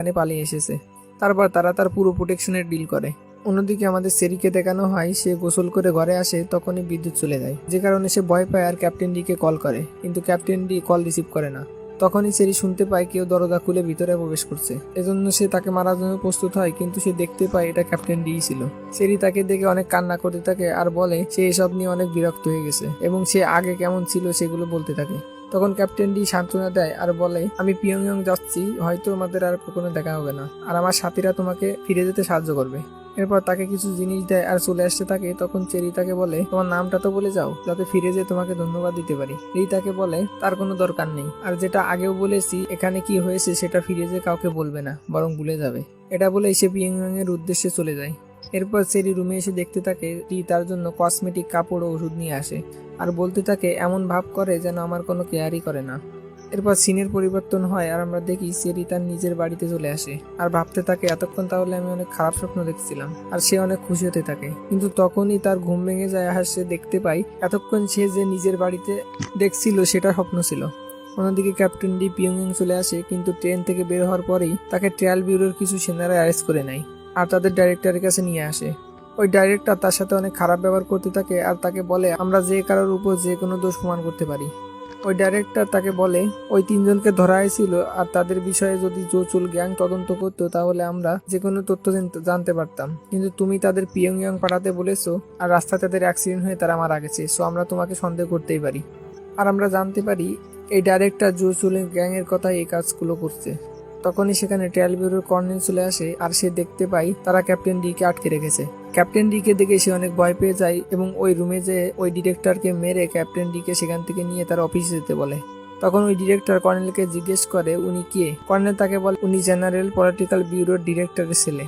এখানে পালিয়ে এসেছে। তারপর তারা তার পুরো প্রোটেকশনের ডিল করে। অন্যদিকে আমাদের সেরিকে দেখানো হয় সে গোসল করে ঘরে আসে, তখনই বিদ্যুৎ চলে যায়, যে কারণে সে ভয় পায় আর ক্যাপ্টেন ডিকে কল করে, কিন্তু ক্যাপ্টেন ডি কল রিসিভ করে না। তখনই সেরি শুনতে পায় কেউ দরজা খুলে ভিতরে প্রবেশ করছে। এজন্য সে তাকে মারার জন্য প্রস্তুত হয়, কিন্তু সে দেখতে পায় এটা ক্যাপ্টেন ডি ছিল। সেরি তাকে দেখে অনেক কান্না করতে থাকে আর বলে সে এসব নিয়ে অনেক বিরক্ত হয়ে গেছে এবং সে আগে কেমন ছিল সেগুলো বলতে থাকে। তখন ক্যাপ্টেন ডি সান্ত্বনা দেয় আর বলে আমি পিয়ংইয়ং যাচ্ছি, হয়তো আমাদের আর কখনো দেখা হবে না, আর আমার সাথীরা তোমাকে ফিরে যেতে সাহায্য করবে। এরপর তাকে কিছু জিনিস দেয় আর চলে আসতে থাকে। তখন চেরি তাকে বলে তোমার নামটা তো বলে যাও, যাতে ফিরে যেয়ে তোমাকে ধন্যবাদ দিতে পারি। রি তাকে বলে তার কোনো দরকার নেই, আর যেটা আগেও বলেছি এখানে কি হয়েছে সেটা ফিরে যেয়ে কাউকে বলবে না, বরং ভুলে যাবে। এটা বলে সে পিয়ংইয়ং এর উদ্দেশ্যে চলে যায়। এরপর সেরি রুমে এসে দেখতে থাকে রি তার জন্য কসমেটিক, কাপড় ও ওষুধ নিয়ে আসে আর বলতে থাকে এমন ভাব করে যেন আমার কোনো কেয়ারই করে না। এরপর সিনের পরিবর্তন হয় আর আমরা দেখি সেরি তার নিজের বাড়িতে চলে আসে আর ভাবতে থাকে এতক্ষণ তাহলে আমি অনেক খারাপ স্বপ্ন দেখছিলাম, আর সে অনেক খুশি হতে থাকে। কিন্তু তখনই তার ঘুম ভেঙে যায় আর সে দেখতে পায় এতক্ষণ সে যে নিজের বাড়িতে দেখছিল সেটা স্বপ্ন ছিল। অন্যদিকে ক্যাপ্টেন ডি পিয়ংইয়ং চলে আসে, কিন্তু ট্রেন থেকে বের হওয়ার পরেই তাকে ট্রায়াল ব্যুরোর কিছু সেনারা অ্যারেস্ট করে নেয় আর তাদের ডাইরেক্টরের কাছে নিয়ে আসে। ওই ডাইরেক্টর তার সাথে অনেক খারাপ ব্যবহার করতে থাকে আর তাকে বলে আমরা যে কারোর উপর যে কোনো দোষ প্রমাণ করতে পারি। ওই ডাইরেক্টর তাকে বলে ওই তিনজনকে ধরা হয়েছিল আর তাদের বিষয়ে যদি জোচুল গ্যাং তদন্ত করতো তাহলে আমরা যে কোনো তথ্য জানতে পারতাম, কিন্তু তুমি তাদের পিয়ংইয়ং পাঠাতে বলেছো আর রাস্তায় তাদের অ্যাক্সিডেন্ট হয়ে তারা মারা গেছে, সো আমরা তোমাকে সন্দেহ করতেই পারি। আর আমরা জানতে পারি এই ডাইরেক্টর জোচুল গ্যাং এর কথাই এই কাজগুলো করছে। তখনই সেখানে ট্রায়াল ব্যুরোর কর্নেল চলে আসে আর সে দেখতে পায় তারা ক্যাপ্টেন ডি কে আটকে রেখেছে। ক্যাপ্টেন ডি কে দেখে সে অনেক ভয় পেয়ে যায় এবং ওই রুমে যে ওই ডিরেক্টরকে মেরে ক্যাপ্টেন ডি কে সেখান থেকে নিয়ে তার অফিসে যেতে বলে। তখন ওই ডিরেক্টর কর্নেলকে জিজ্ঞেস করে উনি কে। কর্নেল তাকে বলে উনি জেনারেল পলিটিক্যাল ব্যুরোর ডিরেক্টরের ছেলে।